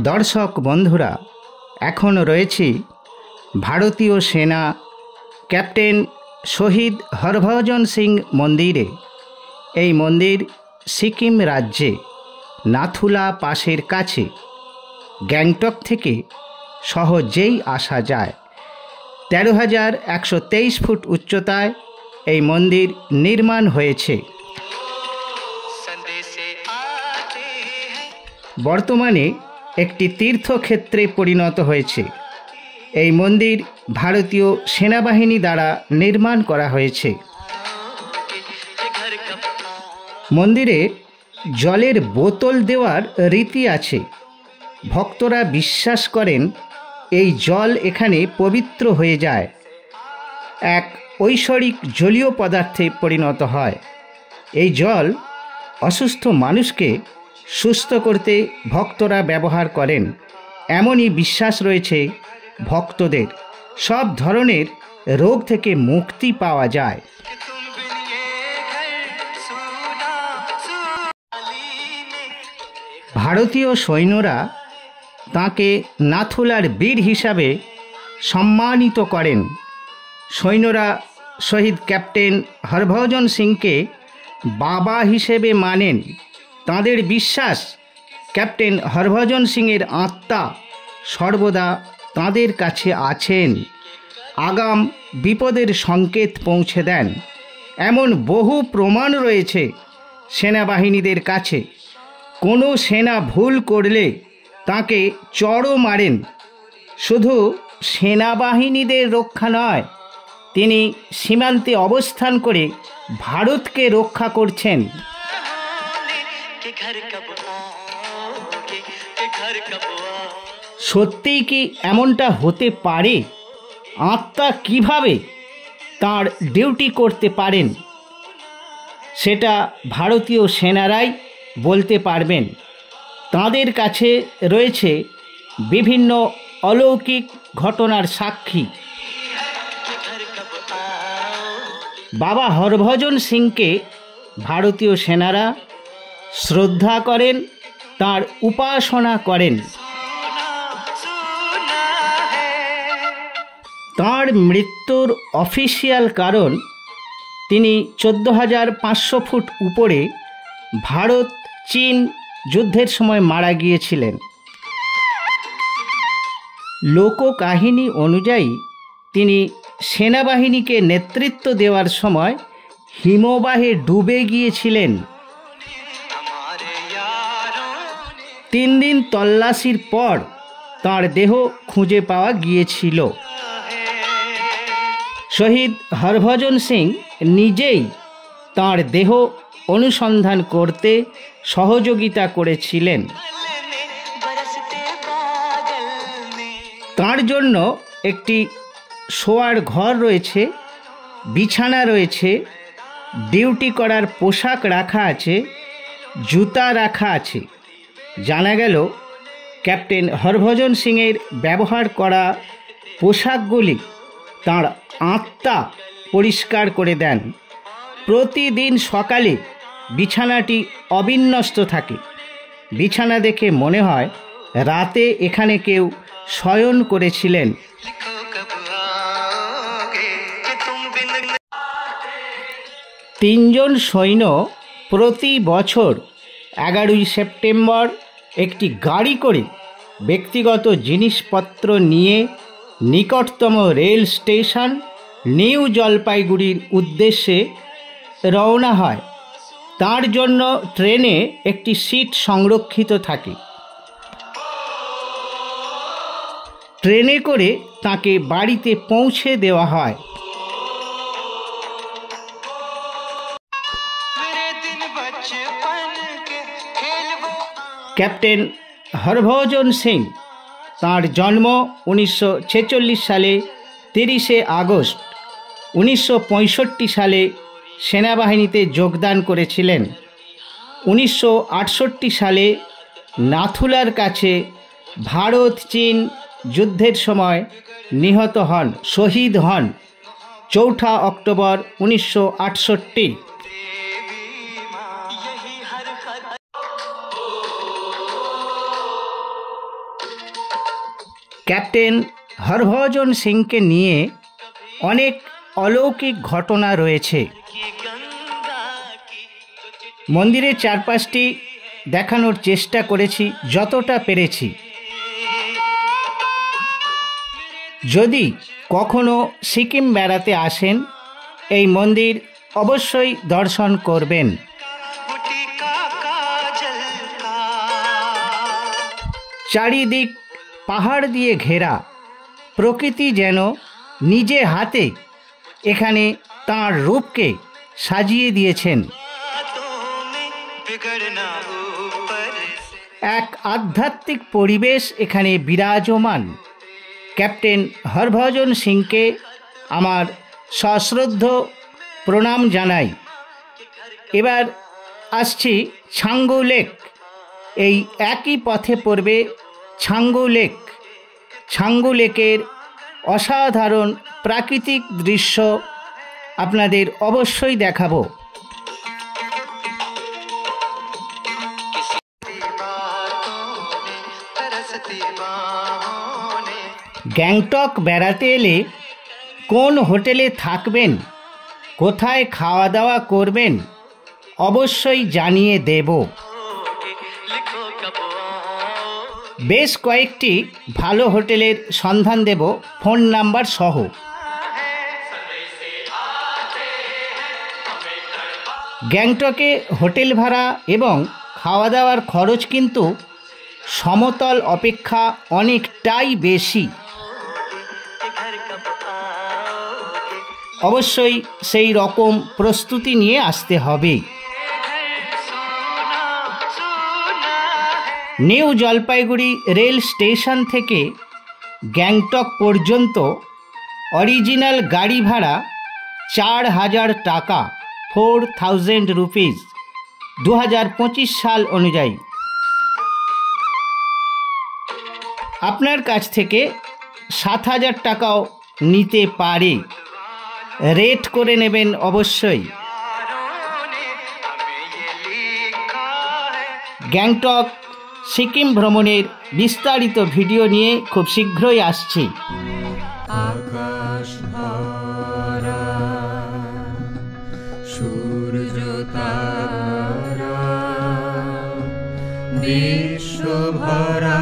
দর্শক বন্ধুরা, এখন রয়েছি ভারতীয় সেনা ক্যাপ্টেন শহীদ হরভজন সিং মন্দিরে। এই মন্দির সিকিম রাজ্যে নাথুলা পাসের কাছে, গ্যাংটক থেকে সহজেই আসা যায়। 13,123 ফুট উচ্চতায় এই মন্দির নির্মাণ হয়েছে। বর্তমানে একটি তীর্থক্ষেত্রে পরিণত হয়েছে। এই মন্দির ভারতীয় সেনাবাহিনী দ্বারা নির্মাণ করা হয়েছে। মন্দিরে জলের বোতল দেওয়ার রীতি আছে। ভক্তরা বিশ্বাস করেন এই জল এখানে পবিত্র হয়ে যায়, এক ঐশ্বরিক জলীয় পদার্থে পরিণত হয়। এই জল অসুস্থ মানুষকে সুস্থ করতে ভক্তরা ব্যবহার করেন, এমনই বিশ্বাস রয়েছে ভক্তদের। সব ধরনের রোগ থেকে মুক্তি পাওয়া যায়। ভারতীয় সৈন্যরা তাঁকে নাথুলার বীর হিসাবে সম্মানিত করেন। সৈন্যরা শহীদ ক্যাপ্টেন হরভজন সিংকে বাবা হিসেবে মানেন। তাঁদের বিশ্বাস ক্যাপ্টেন হরভজন সিংয়ের আত্মা সর্বদা তাঁদের কাছে আছেন, আগাম বিপদের সংকেত পৌঁছে দেন। এমন বহু প্রমাণ রয়েছে সেনাবাহিনীদের কাছে। কোনো সেনা ভুল করলে তাকে চড়ও মারেন। শুধু সেনাবাহিনীদের রক্ষা নয়, তিনি সীমান্তে অবস্থান করে ভারতকে রক্ষা করছেন। সত্যিই কি এমনটা হতে পারে? আত্মা কিভাবে তার ডিউটি করতে পারেন সেটা ভারতীয় সেনারাই বলতে পারবেন। তাদের কাছে রয়েছে বিভিন্ন অলৌকিক ঘটনার সাক্ষী। বাবা হরভজন সিংকে ভারতীয় সেনারা শ্রদ্ধা করেন, তার উপাসনা করেন। তাঁর মৃত্যুর অফিসিয়াল কারণ তিনি 14,500 ফুট উপরে ভারত চীন যুদ্ধের সময় মারা গিয়েছিলেন। লোককাহিনী অনুযায়ী তিনি সেনাবাহিনীকে নেতৃত্ব দেওয়ার সময় হিমবাহে ডুবে গিয়েছিলেন। 3 দিন তল্লাশির পর তাঁর দেহ খুঁজে পাওয়া গিয়েছিল। শহীদ হরভজন সিং নিজেই তাঁর দেহ অনুসন্ধান করতে সহযোগিতা করেছিলেন। তাঁর জন্য একটি শোয়ার ঘর রয়েছে, বিছানা রয়েছে, ডিউটি করার পোশাক রাখা আছে, জুতা রাখা আছে। জানা গেল ক্যাপ্টেন হরভজন সিংয়ের ব্যবহার করা পোশাকগুলি তাঁর আত্মা পরিষ্কার করে দেন। প্রতিদিন সকালে বিছানাটি অবিন্যস্ত থাকে। বিছানা দেখে মনে হয় রাতে এখানে কেউ শয়ন করেছিলেন। তিনজন সৈন্য প্রতি বছর 11ই সেপ্টেম্বর একটি গাড়ি করে ব্যক্তিগত জিনিসপত্র নিয়ে নিকটতম রেল স্টেশন নিউ জলপাইগুড়ির উদ্দেশ্যে রওনা হয়। তার জন্য ট্রেনে একটি সিট সংরক্ষিত থাকে। ট্রেনে করে তাকে বাড়িতে পৌঁছে দেওয়া হয়। ক্যাপ্টেন হরভজন সিং তাঁর জন্ম 1946 সালে 30শে আগস্ট। 1965 সালে সেনাবাহিনীতে যোগদান করেছিলেন। 1968 সালে নাথুলার কাছে ভারত চীন যুদ্ধের সময় নিহত হন, শহীদ হন 4 অক্টোবর 1968। ক্যাপ্টেন হরভজন সিংকে নিয়ে অনেক অলৌকিক ঘটনা রয়েছে। মন্দিরের চারপাশটি দেখানোর চেষ্টা করেছি যতটা পেরেছি। যদি কখনো সিকিম বেড়াতে আসেন, এই মন্দির অবশ্যই দর্শন করবেন। চারিদিক পাহাড় দিয়ে ঘেরা, প্রকৃতি যেন নিজে হাতে এখানে তাঁর রূপকে সাজিয়ে দিয়েছেন। এক আধ্যাত্মিক পরিবেশ এখানে বিরাজমান। ক্যাপ্টেন হরভজন সিংকে আমার সশ্রদ্ধ প্রণাম জানাই। এবার আসছি ছাঙ্গু লেক। এই একই পথে পড়বে ছাঙ্গু লেক। ছাঙ্গু লেকের অসাধারণ প্রাকৃতিক দৃশ্য আপনাদের অবশ্যই দেখাবো। গ্যাংটক বেড়াতে এলে কোন হোটেলে থাকবেন, কোথায় খাওয়া দাওয়া করবেন, অবশ্যই জানিয়ে দেব। বেশ কয়েকটি ভালো হোটেলের সন্ধান দেব ফোন নাম্বার সহ। গ্যাংটকে হোটেল ভাড়া এবং খাওয়া দাওয়ার খরচ কিন্তু সমতল অপেক্ষা অনেকটাই বেশি। অবশ্যই সেই রকম প্রস্তুতি নিয়ে আসতে হবে। নিউ জলপাইগুড়ি রেল স্টেশন থেকে গ্যাংটক পর্যন্ত অরিজিনাল গাড়ি ভাড়া 4000 টাকা, 4000 রুপিস 2025 সাল অনুযায়ী। আপনার কাছ থেকে 7000 টাকাও নিতে পারে। রেট করে নেবেন অবশ্যই। গ্যাংটক সিকিম ভ্রমণের বিস্তারিত ভিডিও নিয়ে খুব শীঘ্রই আসছি। আকাশ ভরা সূর্য তারা, বিশ্ব ভরা